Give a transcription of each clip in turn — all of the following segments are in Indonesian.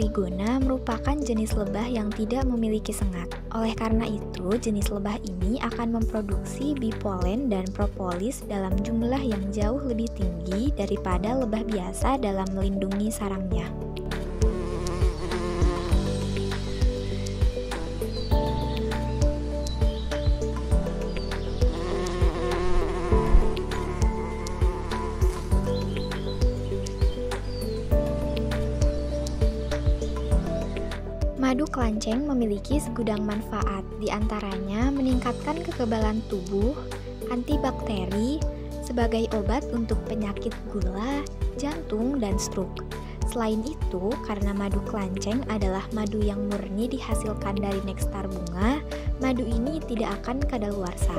trigona merupakan jenis lebah yang tidak memiliki sengat. Oleh karena itu, jenis lebah ini akan memproduksi bipolen dan propolis dalam jumlah yang jauh lebih tinggi daripada lebah biasa dalam melindungi sarangnya. Madu kelanceng memiliki segudang manfaat, diantaranya meningkatkan kekebalan tubuh, antibakteri, sebagai obat untuk penyakit gula, jantung, dan stroke. Selain itu, karena madu kelanceng adalah madu yang murni dihasilkan dari nekstar bunga, madu ini tidak akan kadaluarsa.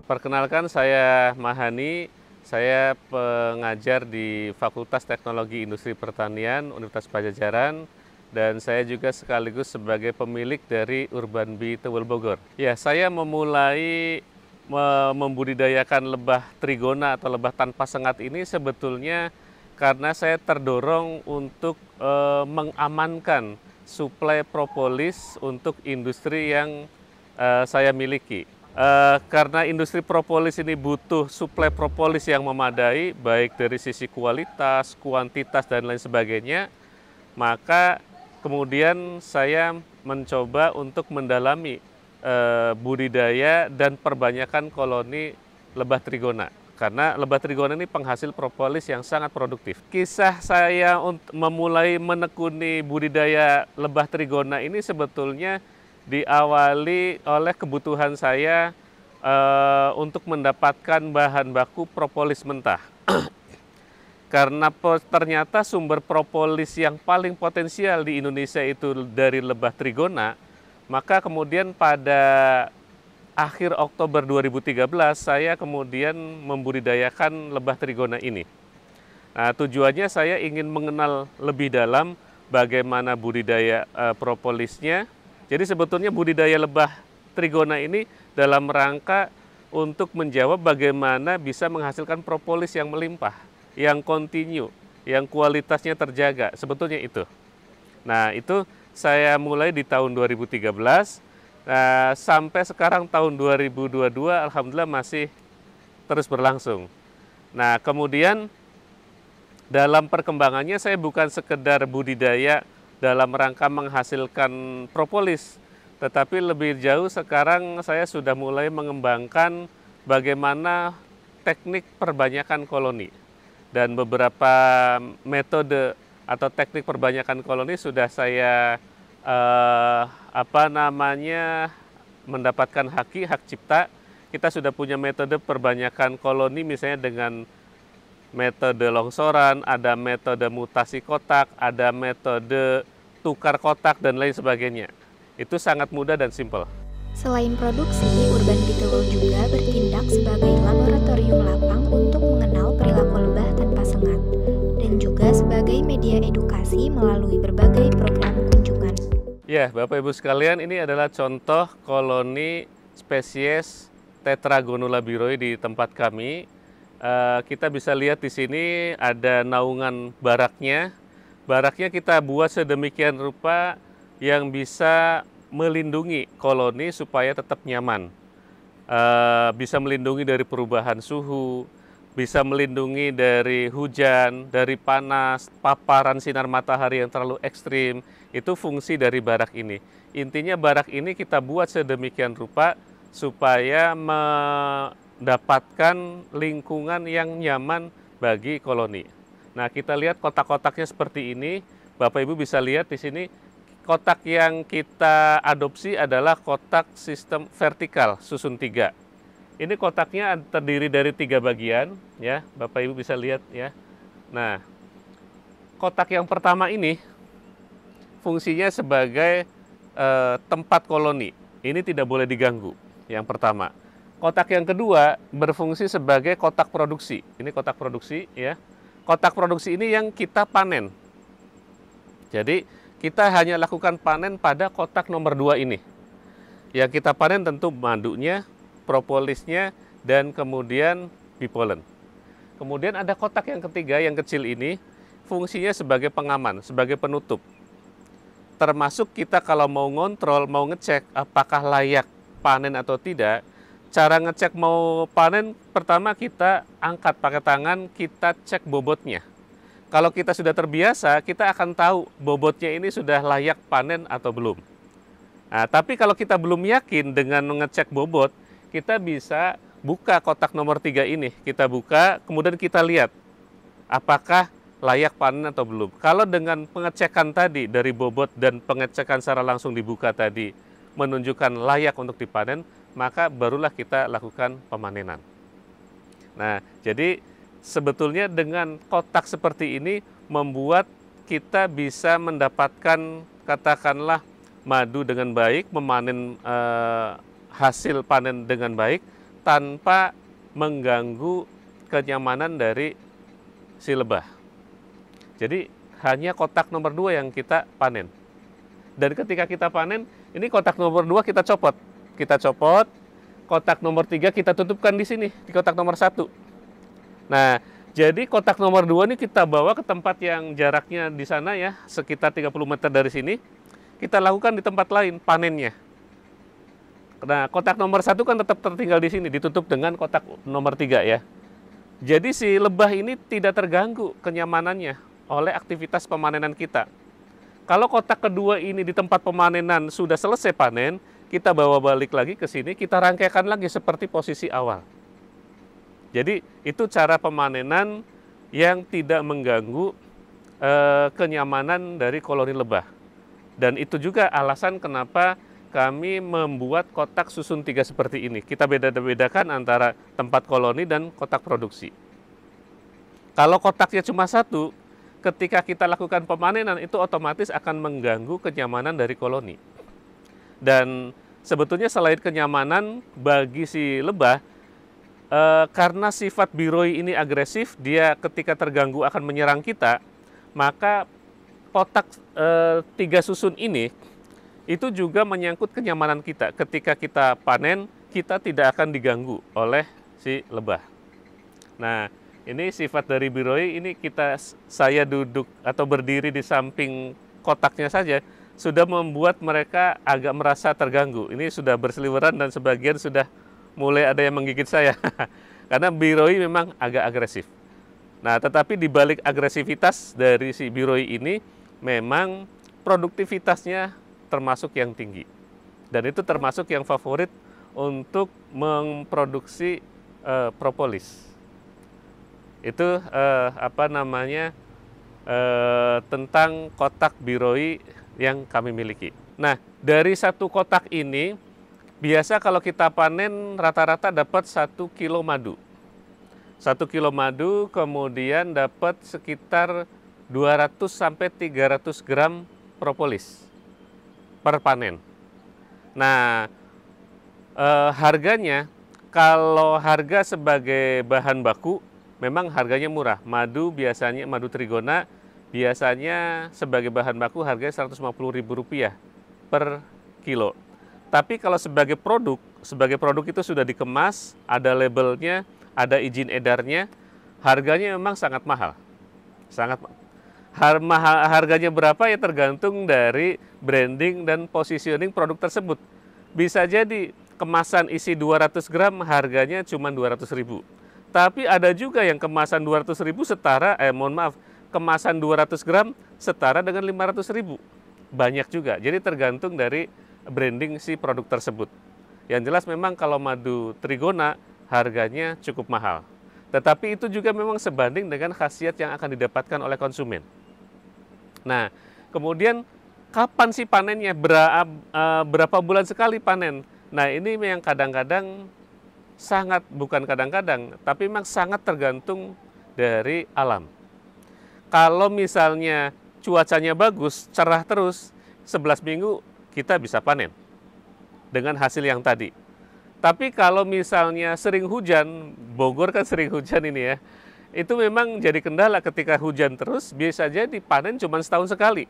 Perkenalkan, saya Mahani, saya pengajar di Fakultas Teknologi Industri Pertanian Universitas Padjadjaran, dan saya juga sekaligus sebagai pemilik dari Urban Bee Tewel Bogor. Ya, saya memulai membudidayakan lebah trigona atau lebah tanpa sengat ini sebetulnya karena saya terdorong untuk mengamankan suplai propolis untuk industri yang saya miliki. Karena industri propolis ini butuh suplai propolis yang memadai, baik dari sisi kualitas, kuantitas, dan lain sebagainya, maka kemudian saya mencoba untuk mendalami budidaya dan perbanyakan koloni lebah trigona. Karena lebah trigona ini penghasil propolis yang sangat produktif. Kisah saya untuk memulai menekuni budidaya lebah trigona ini sebetulnya diawali oleh kebutuhan saya untuk mendapatkan bahan baku propolis mentah. Karena ternyata sumber propolis yang paling potensial di Indonesia itu dari lebah trigona, maka kemudian pada akhir Oktober 2013 saya kemudian membudidayakan lebah trigona ini. Nah, tujuannya saya ingin mengenal lebih dalam bagaimana budidaya propolisnya. Jadi sebetulnya budidaya lebah trigona ini dalam rangka untuk menjawab bagaimana bisa menghasilkan propolis yang melimpah, yang kontinu, yang kualitasnya terjaga, sebetulnya itu. Nah, itu saya mulai di tahun 2013, sampai sekarang tahun 2022, alhamdulillah masih terus berlangsung. Nah, kemudian dalam perkembangannya saya bukan sekedar budidaya dalam rangka menghasilkan propolis, tetapi lebih jauh sekarang saya sudah mulai mengembangkan bagaimana teknik perbanyakan koloni. Dan beberapa metode atau teknik perbanyakan koloni sudah saya mendapatkan hak cipta. Kita sudah punya metode perbanyakan koloni misalnya dengan metode longsoran, ada metode mutasi kotak, ada metode tukar kotak, dan lain sebagainya. Itu sangat mudah dan simpel. Selain produksi, Urban Bee Tewel juga bertindak sebagai laboratorium lapang untuk mengenal perilaku lebah tanpa sengat, dan juga sebagai media edukasi melalui berbagai program kunjungan. Ya, Bapak Ibu sekalian, ini adalah contoh koloni spesies Tetragonula biroi di tempat kami. Kita bisa lihat di sini ada naungan baraknya. Baraknya kita buat sedemikian rupa yang bisa melindungi koloni supaya tetap nyaman. Bisa melindungi dari perubahan suhu, bisa melindungi dari hujan, dari panas, paparan sinar matahari yang terlalu ekstrim. Itu fungsi dari barak ini. Intinya barak ini kita buat sedemikian rupa supaya mendapatkan lingkungan yang nyaman bagi koloni. Nah, kita lihat kotak-kotaknya seperti ini. Bapak Ibu bisa lihat di sini kotak yang kita adopsi adalah kotak sistem vertikal susun 3. Ini kotaknya terdiri dari 3 bagian, ya. Bapak Ibu bisa lihat ya. Nah, kotak yang pertama ini fungsinya sebagai tempat koloni. Ini tidak boleh diganggu. Yang pertama. Kotak yang kedua berfungsi sebagai kotak produksi. Ini kotak produksi ya. Kotak produksi ini yang kita panen. Jadi kita hanya lakukan panen pada kotak nomor 2 ini. Yang kita panen tentu madunya, propolisnya, dan kemudian bee pollen. Kemudian ada kotak yang ketiga, yang kecil ini, fungsinya sebagai pengaman, sebagai penutup. Termasuk kita kalau mau ngontrol, mau ngecek apakah layak panen atau tidak, cara ngecek mau panen, pertama kita angkat pakai tangan, kita cek bobotnya. Kalau kita sudah terbiasa, kita akan tahu bobotnya ini sudah layak panen atau belum. Nah, tapi kalau kita belum yakin dengan mengecek bobot, kita bisa buka kotak nomor 3 ini. Kita buka, kemudian kita lihat apakah layak panen atau belum. Kalau dengan pengecekan tadi dari bobot dan pengecekan secara langsung dibuka tadi menunjukkan layak untuk dipanen, maka barulah kita lakukan pemanenan. Nah, jadi sebetulnya dengan kotak seperti ini membuat kita bisa mendapatkan katakanlah madu dengan baik, memanen hasil panen dengan baik tanpa mengganggu kenyamanan dari si lebah. Jadi hanya kotak nomor 2 yang kita panen. Dan ketika kita panen, ini kotak nomor 2 kita copot. Kita copot, kotak nomor 3 kita tutupkan di sini, di kotak nomor 1. Nah, jadi kotak nomor 2 ini kita bawa ke tempat yang jaraknya di sana ya, sekitar 30 meter dari sini. Kita lakukan di tempat lain panennya. Nah, kotak nomor 1 kan tetap tertinggal di sini, ditutup dengan kotak nomor 3 ya. Jadi si lebah ini tidak terganggu kenyamanannya oleh aktivitas pemanenan kita. Kalau kotak kedua ini di tempat pemanenan sudah selesai panen, kita bawa balik lagi ke sini, kita rangkaikan lagi seperti posisi awal. Jadi itu cara pemanenan yang tidak mengganggu kenyamanan dari koloni lebah. Dan itu juga alasan kenapa kami membuat kotak susun 3 seperti ini. Kita beda-bedakan antara tempat koloni dan kotak produksi. Kalau kotaknya cuma 1, ketika kita lakukan pemanenan itu otomatis akan mengganggu kenyamanan dari koloni. Dan sebetulnya selain kenyamanan bagi si lebah, karena sifat biroi ini agresif, dia ketika terganggu akan menyerang kita, maka kotak 3 susun ini itu juga menyangkut kenyamanan kita. Ketika kita panen, kita tidak akan diganggu oleh si lebah. Nah, ini sifat dari biroi ini saya duduk atau berdiri di samping kotaknya saja sudah membuat mereka agak merasa terganggu. Ini sudah berseliweran dan sebagian sudah mulai ada yang menggigit saya. Karena biroi memang agak agresif. Nah, tetapi di balik agresivitas dari si biroi ini memang produktivitasnya termasuk yang tinggi. Dan itu termasuk yang favorit untuk memproduksi propolis. Itu tentang kotak biroi yang kami miliki. Nah, dari 1 kotak ini biasa kalau kita panen rata-rata dapat 1 kilo madu. 1 kilo madu kemudian dapat sekitar 200 sampai 300 gram propolis per panen. Nah, harganya kalau harga sebagai bahan baku memang harganya murah. Madu biasanya, madu trigona biasanya sebagai bahan baku harganya Rp150.000 per kilo. Tapi kalau sebagai produk itu sudah dikemas, ada labelnya, ada izin edarnya, harganya memang sangat mahal. Harganya berapa ya tergantung dari branding dan positioning produk tersebut. Bisa jadi kemasan isi 200 gram harganya cuma 200.000. Tapi ada juga yang kemasan 200.000 kemasan 200 gram setara dengan 500.000. Banyak juga. Jadi tergantung dari branding si produk tersebut. Yang jelas memang kalau madu trigona harganya cukup mahal. Tetapi itu juga memang sebanding dengan khasiat yang akan didapatkan oleh konsumen. Nah, kemudian kapan sih panennya? Berapa bulan sekali panen? Nah, ini yang kadang-kadang bukan kadang-kadang, tapi memang sangat tergantung dari alam. Kalau misalnya cuacanya bagus, cerah terus, 11 minggu kita bisa panen dengan hasil yang tadi. Tapi kalau misalnya sering hujan, Bogor kan sering hujan ini ya, itu memang jadi kendala ketika hujan terus, bisa jadi panen cuma setahun sekali.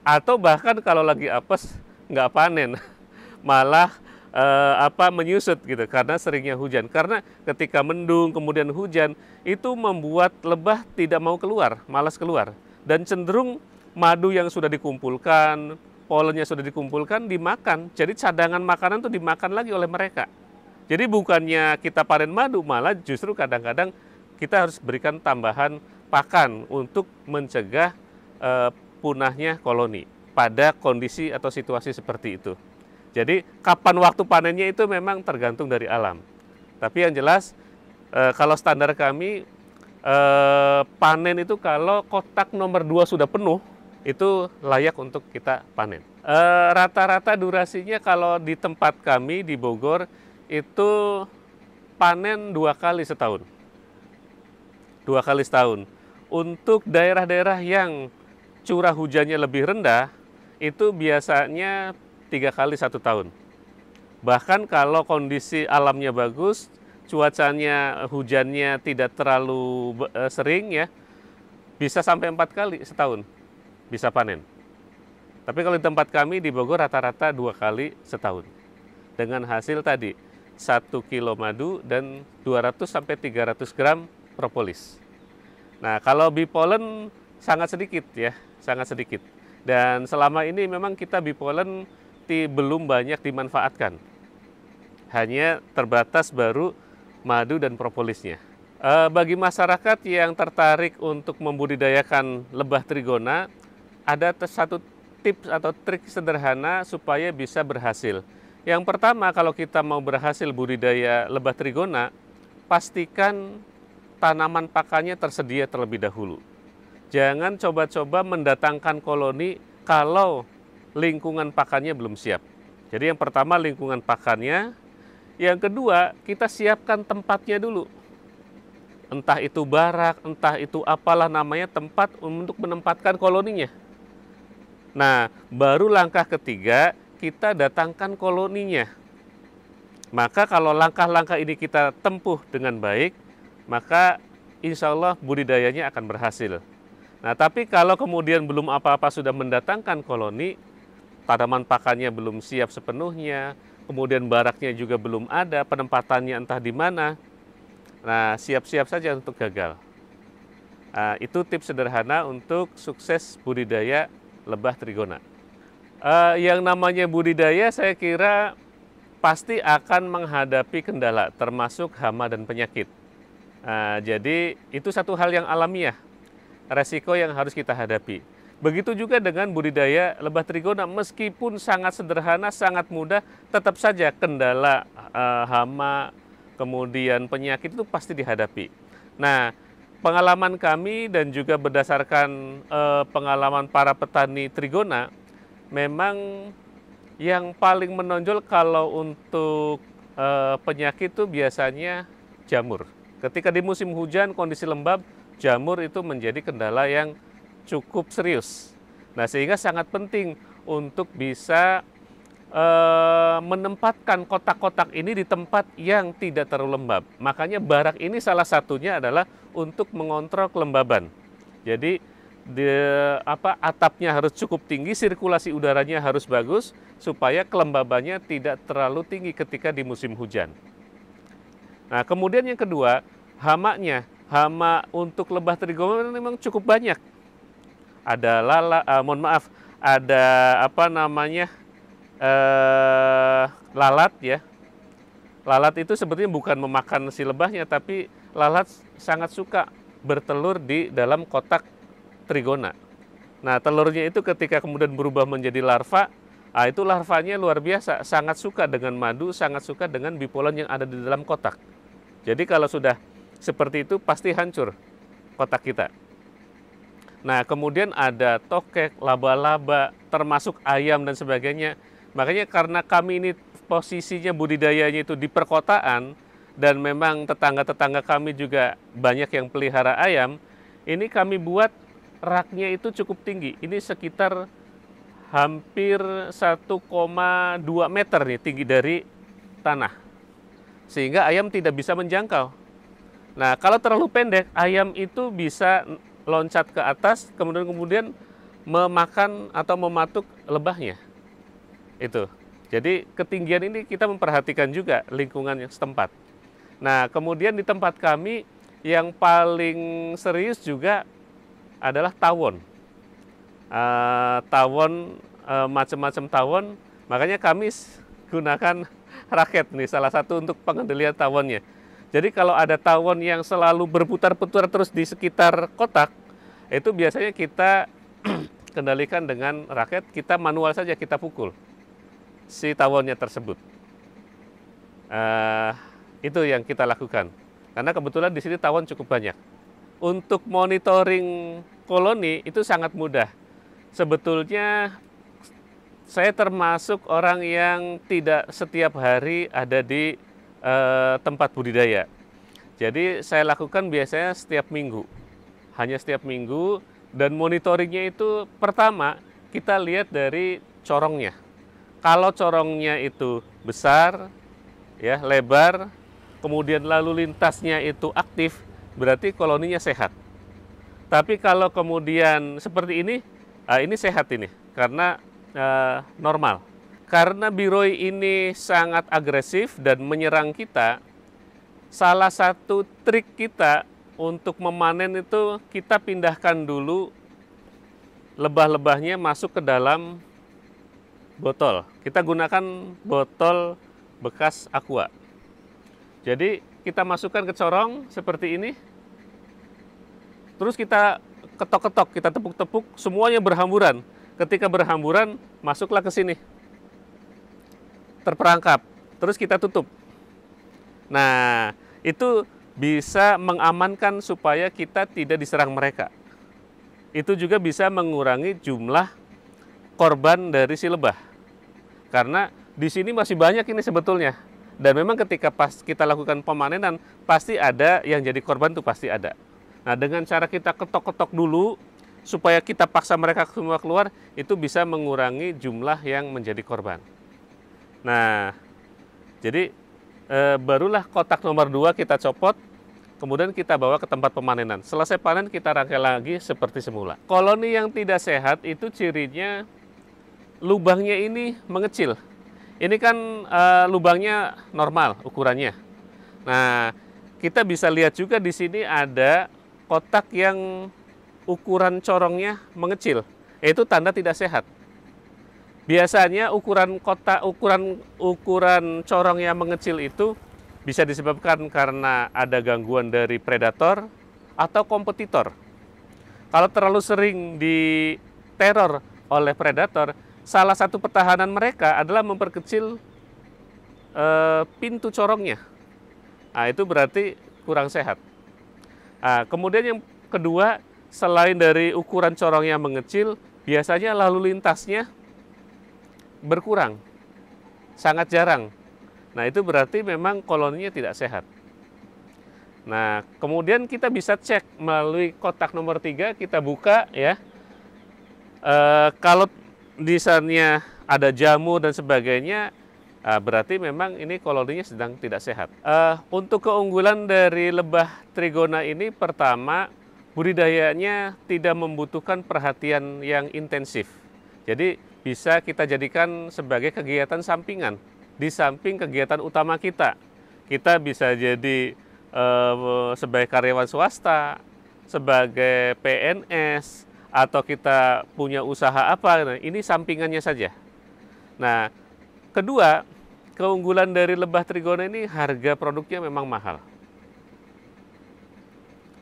Atau bahkan kalau lagi apes, nggak panen. malah menyusut gitu karena seringnya hujan. Karena ketika mendung kemudian hujan itu membuat lebah tidak mau keluar, malas keluar, dan cenderung madu yang sudah dikumpulkan, polennya sudah dikumpulkan dimakan. Jadi cadangan makanan itu dimakan lagi oleh mereka. Jadi bukannya kita panen madu, malah justru kadang-kadang kita harus berikan tambahan pakan untuk mencegah punahnya koloni pada kondisi atau situasi seperti itu. Jadi kapan waktu panennya itu memang tergantung dari alam. Tapi yang jelas kalau standar kami panen itu kalau kotak nomor 2 sudah penuh, itu layak untuk kita panen. Rata-rata durasinya kalau di tempat kami di Bogor itu panen 2 kali setahun. 2 kali setahun. Untuk daerah-daerah yang curah hujannya lebih rendah, itu biasanya 3 kali 1 tahun. Bahkan kalau kondisi alamnya bagus, cuacanya, hujannya tidak terlalu sering ya, bisa sampai 4 kali setahun bisa panen. Tapi kalau di tempat kami di Bogor rata-rata 2 kali setahun. Dengan hasil tadi 1 kilo madu dan 200 sampai 300 gram propolis. Nah, kalau bipolen sangat sedikit ya, sangat sedikit. Dan selama ini memang kita bipolen belum banyak dimanfaatkan. Hanya terbatas baru madu dan propolisnya. Bagi masyarakat yang tertarik untuk membudidayakan lebah trigona, ada satu tips atau trik sederhana supaya bisa berhasil. Yang pertama, kalau kita mau berhasil budidaya lebah trigona, pastikan tanaman pakannya tersedia terlebih dahulu. Jangan coba-coba mendatangkan koloni kalau lingkungan pakannya belum siap. Jadi yang pertama lingkungan pakannya, yang kedua kita siapkan tempatnya dulu. Entah itu barak, entah itu apalah namanya tempat untuk menempatkan koloninya. Nah, baru langkah ketiga kita datangkan koloninya. Maka kalau langkah-langkah ini kita tempuh dengan baik, maka insya Allah budidayanya akan berhasil. Nah, tapi kalau kemudian belum apa-apa sudah mendatangkan koloni, tanaman pakannya belum siap sepenuhnya, kemudian baraknya juga belum ada, penempatannya entah di mana. Nah, siap-siap saja untuk gagal. Nah, itu tips sederhana untuk sukses budidaya lebah trigona. Yang namanya budidaya saya kira pasti akan menghadapi kendala, termasuk hama dan penyakit. Jadi itu satu hal yang alamiah, resiko yang harus kita hadapi. Begitu juga dengan budidaya lebah trigona, meskipun sangat sederhana, sangat mudah, tetap saja kendala hama, kemudian penyakit itu pasti dihadapi. Nah, pengalaman kami dan juga berdasarkan pengalaman para petani trigona, memang yang paling menonjol kalau untuk penyakit itu biasanya jamur. Ketika di musim hujan, kondisi lembab, jamur itu menjadi kendala yang cukup serius. Nah, sehingga sangat penting untuk bisa menempatkan kotak-kotak ini di tempat yang tidak terlalu lembab. Makanya barak ini salah satunya adalah untuk mengontrol kelembaban. Jadi atapnya harus cukup tinggi, sirkulasi udaranya harus bagus supaya kelembabannya tidak terlalu tinggi ketika di musim hujan. Nah, kemudian yang kedua, hamanya. Hama untuk lebah trigona memang cukup banyak. Ada lalat ya. Lalat itu sebetulnya bukan memakan si lebahnya, tapi lalat sangat suka bertelur di dalam kotak trigona. Nah, telurnya itu ketika kemudian berubah menjadi larva, itu larvanya luar biasa, sangat suka dengan madu, sangat suka dengan bipolen yang ada di dalam kotak. Jadi kalau sudah seperti itu pasti hancur kotak kita. Nah, kemudian ada tokek, laba-laba, termasuk ayam dan sebagainya. Makanya karena kami ini posisinya budidayanya itu di perkotaan, dan memang tetangga-tetangga kami juga banyak yang pelihara ayam, ini kami buat raknya itu cukup tinggi. Ini sekitar hampir 1,2 meter nih tinggi dari tanah. Sehingga ayam tidak bisa menjangkau. Nah, kalau terlalu pendek, ayam itu bisa loncat ke atas, kemudian memakan atau mematuk lebahnya. Itu. Jadi ketinggian ini kita memperhatikan juga lingkungan yang setempat. Nah, kemudian di tempat kami yang paling serius juga adalah tawon. Macam-macam tawon, makanya kami gunakan raket nih, salah satu untuk pengendalian tawonnya. Jadi kalau ada tawon yang selalu berputar-putar terus di sekitar kotak, itu biasanya kita kendalikan dengan raket, kita manual saja kita pukul si tawonnya tersebut. Itu yang kita lakukan. Karena kebetulan di sini tawon cukup banyak. Untuk monitoring koloni itu sangat mudah. Sebetulnya saya termasuk orang yang tidak setiap hari ada di tempat budidaya. Jadi saya lakukan biasanya setiap minggu. Hanya setiap minggu, dan monitoringnya itu pertama kita lihat dari corongnya. Kalau corongnya itu besar, ya, lebar, kemudian lalu lintasnya itu aktif, berarti koloninya sehat. Tapi kalau kemudian seperti ini sehat ini, karena normal. Karena biroi ini sangat agresif dan menyerang kita, salah satu trik kita untuk memanen itu kita pindahkan dulu lebah-lebahnya masuk ke dalam botol. Kita gunakan botol bekas aqua. Jadi kita masukkan ke corong seperti ini, terus kita ketok-ketok, kita tepuk-tepuk, semuanya berhamburan. Ketika berhamburan, masuklah ke sini, terperangkap, terus kita tutup. Nah, itu bisa mengamankan supaya kita tidak diserang mereka. Itu juga bisa mengurangi jumlah korban dari si lebah. Karena di sini masih banyak ini sebetulnya. Dan memang ketika pas kita lakukan pemanenan, pasti ada yang jadi korban, tuh pasti ada. Nah, dengan cara kita ketok-ketok dulu, supaya kita paksa mereka semua keluar, itu bisa mengurangi jumlah yang menjadi korban. Nah, jadi barulah kotak nomor 2 kita copot, kemudian kita bawa ke tempat pemanenan. Selesai panen, kita rangkai lagi seperti semula. Koloni yang tidak sehat itu cirinya lubangnya ini mengecil. Ini kan lubangnya normal ukurannya. Nah, kita bisa lihat juga di sini ada kotak yang ukuran corongnya mengecil. Itu tanda tidak sehat. Biasanya ukuran corong yang mengecil itu bisa disebabkan karena ada gangguan dari predator atau kompetitor. Kalau terlalu sering diteror oleh predator, salah satu pertahanan mereka adalah memperkecil pintu corongnya. Nah, itu berarti kurang sehat. Nah, kemudian yang kedua, selain dari ukuran corong yang mengecil, biasanya lalu lintasnya berkurang, sangat jarang. Nah, itu berarti memang koloninya tidak sehat. Nah, kemudian kita bisa cek melalui kotak nomor 3, kita buka ya. Kalau di sana ada jamur dan sebagainya, berarti memang ini koloninya sedang tidak sehat. Untuk keunggulan dari lebah trigona ini, pertama, budidayanya tidak membutuhkan perhatian yang intensif. Jadi bisa kita jadikan sebagai kegiatan sampingan di samping kegiatan utama kita. Kita bisa jadi sebagai karyawan swasta, sebagai PNS, atau kita punya usaha apa. Nah, ini sampingannya saja. Nah, kedua, keunggulan dari lebah trigona ini harga produknya memang mahal.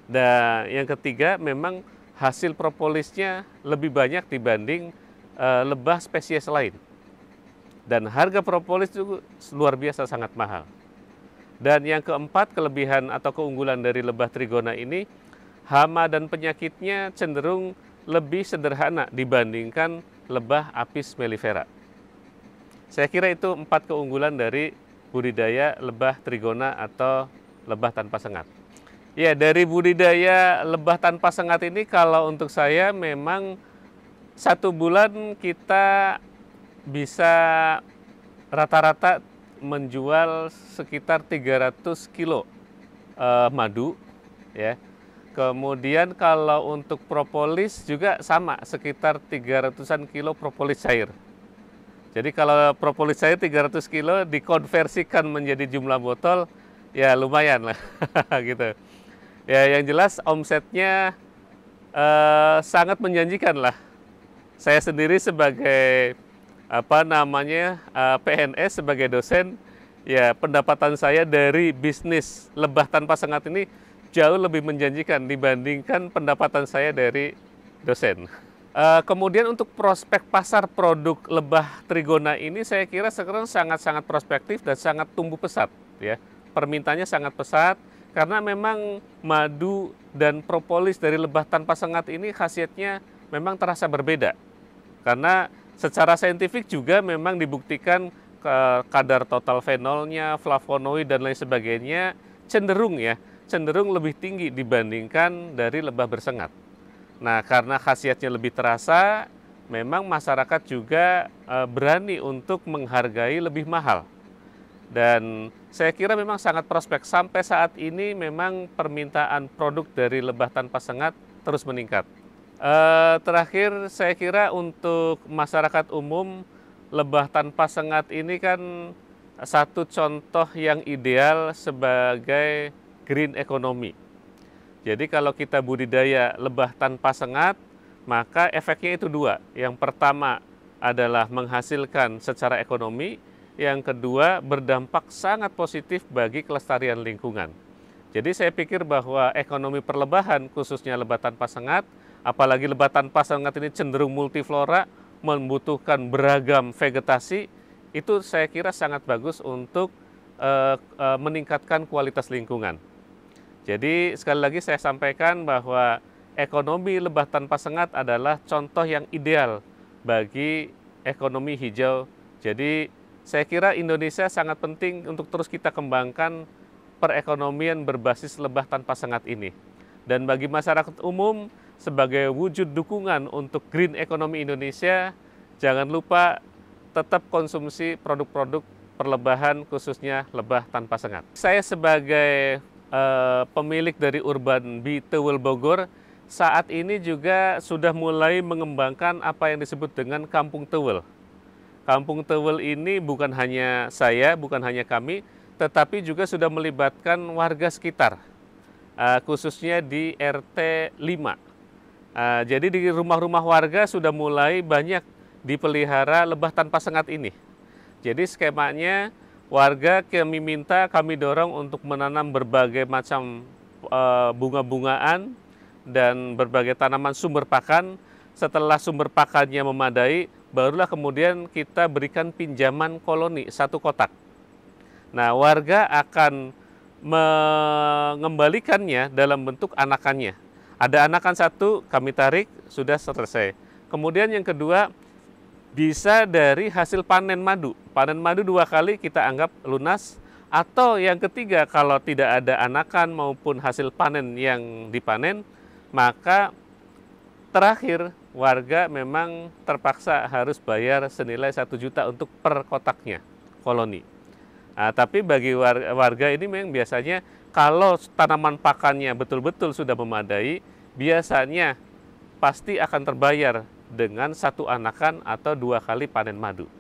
Dan yang ketiga, memang hasil propolisnya lebih banyak dibanding lebah spesies lain. Dan harga propolis itu luar biasa sangat mahal. Dan yang keempat, kelebihan atau keunggulan dari lebah trigona ini, hama dan penyakitnya cenderung lebih sederhana dibandingkan lebah Apis mellifera. Saya kira itu 4 keunggulan dari budidaya lebah trigona atau lebah tanpa sengat. Ya, dari budidaya lebah tanpa sengat ini, kalau untuk saya memang 1 bulan kita bisa rata-rata menjual sekitar 300 kilo madu ya. Kemudian kalau untuk propolis juga sama, sekitar 300-an kilo propolis cair. Jadi kalau propolis saya 300 kilo dikonversikan menjadi jumlah botol, ya lumayan lah gitu. Ya yang jelas omsetnya sangat menjanjikan lah. Saya sendiri sebagai PNS, sebagai dosen, ya pendapatan saya dari bisnis lebah tanpa sengat ini jauh lebih menjanjikan dibandingkan pendapatan saya dari dosen. Kemudian untuk prospek pasar produk lebah trigona ini saya kira sekarang sangat-sangat prospektif dan sangat tumbuh pesat ya. Permintaannya sangat pesat karena memang madu dan propolis dari lebah tanpa sengat ini khasiatnya memang terasa berbeda. Karena secara saintifik juga memang dibuktikan kadar total fenolnya, flavonoid dan lain sebagainya cenderung lebih tinggi dibandingkan dari lebah bersengat. Nah, karena khasiatnya lebih terasa, memang masyarakat juga berani untuk menghargai lebih mahal. Dan saya kira memang sangat prospek. Sampai saat ini memang permintaan produk dari lebah tanpa sengat terus meningkat. Terakhir, saya kira untuk masyarakat umum, lebah tanpa sengat ini kan satu contoh yang ideal sebagai green economy. Jadi kalau kita budidaya lebah tanpa sengat, maka efeknya itu dua. Yang pertama adalah menghasilkan secara ekonomi, yang kedua berdampak sangat positif bagi kelestarian lingkungan. Jadi saya pikir bahwa ekonomi perlebahan, khususnya lebah tanpa sengat, apalagi lebah tanpa sengat ini cenderung multiflora, membutuhkan beragam vegetasi, itu saya kira sangat bagus untuk meningkatkan kualitas lingkungan. Jadi sekali lagi saya sampaikan bahwa ekonomi lebah tanpa sengat adalah contoh yang ideal bagi ekonomi hijau. Jadi saya kira Indonesia sangat penting untuk terus kita kembangkan perekonomian berbasis lebah tanpa sengat ini. Dan bagi masyarakat umum sebagai wujud dukungan untuk green economy Indonesia, jangan lupa tetap konsumsi produk-produk perlebahan khususnya lebah tanpa sengat. Saya sebagai pemilik dari Urban Bee Teuwel Bogor saat ini juga sudah mulai mengembangkan apa yang disebut dengan Kampung Teuwel. Kampung Teuwel ini bukan hanya saya, bukan hanya kami, tetapi juga sudah melibatkan warga sekitar, khususnya di RT 5. Jadi di rumah-rumah warga sudah mulai banyak dipelihara lebah tanpa sengat ini. Jadi skemanya warga kami dorong untuk menanam berbagai macam bunga-bungaan dan berbagai tanaman sumber pakan. Setelah sumber pakannya memadai, barulah kemudian kita berikan pinjaman koloni 1 kotak. Nah, warga akan mengembalikannya dalam bentuk anakannya. Ada anakan 1, kami tarik, sudah selesai. Kemudian yang kedua, bisa dari hasil panen madu. Panen madu 2 kali kita anggap lunas. Atau yang ketiga, kalau tidak ada anakan maupun hasil panen yang dipanen, maka terakhir warga memang terpaksa harus bayar senilai 1 juta untuk per kotaknya koloni. Tapi bagi warga ini memang biasanya kalau tanaman pakannya betul-betul sudah memadai, biasanya pasti akan terbayar dengan 1 anakan atau 2 kali panen madu.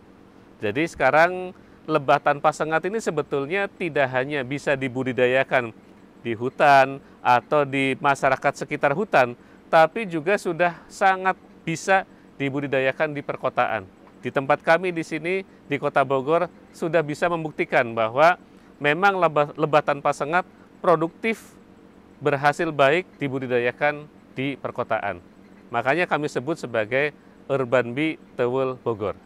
Jadi sekarang lebah tanpa sengat ini sebetulnya tidak hanya bisa dibudidayakan di hutan atau di masyarakat sekitar hutan, tapi juga sudah sangat bisa dibudidayakan di perkotaan. Di tempat kami di sini, di Kota Bogor, sudah bisa membuktikan bahwa memang lebah tanpa sengat produktif, berhasil baik dibudidayakan di perkotaan. Makanya kami sebut sebagai Urban Bee Teuwel Bogor.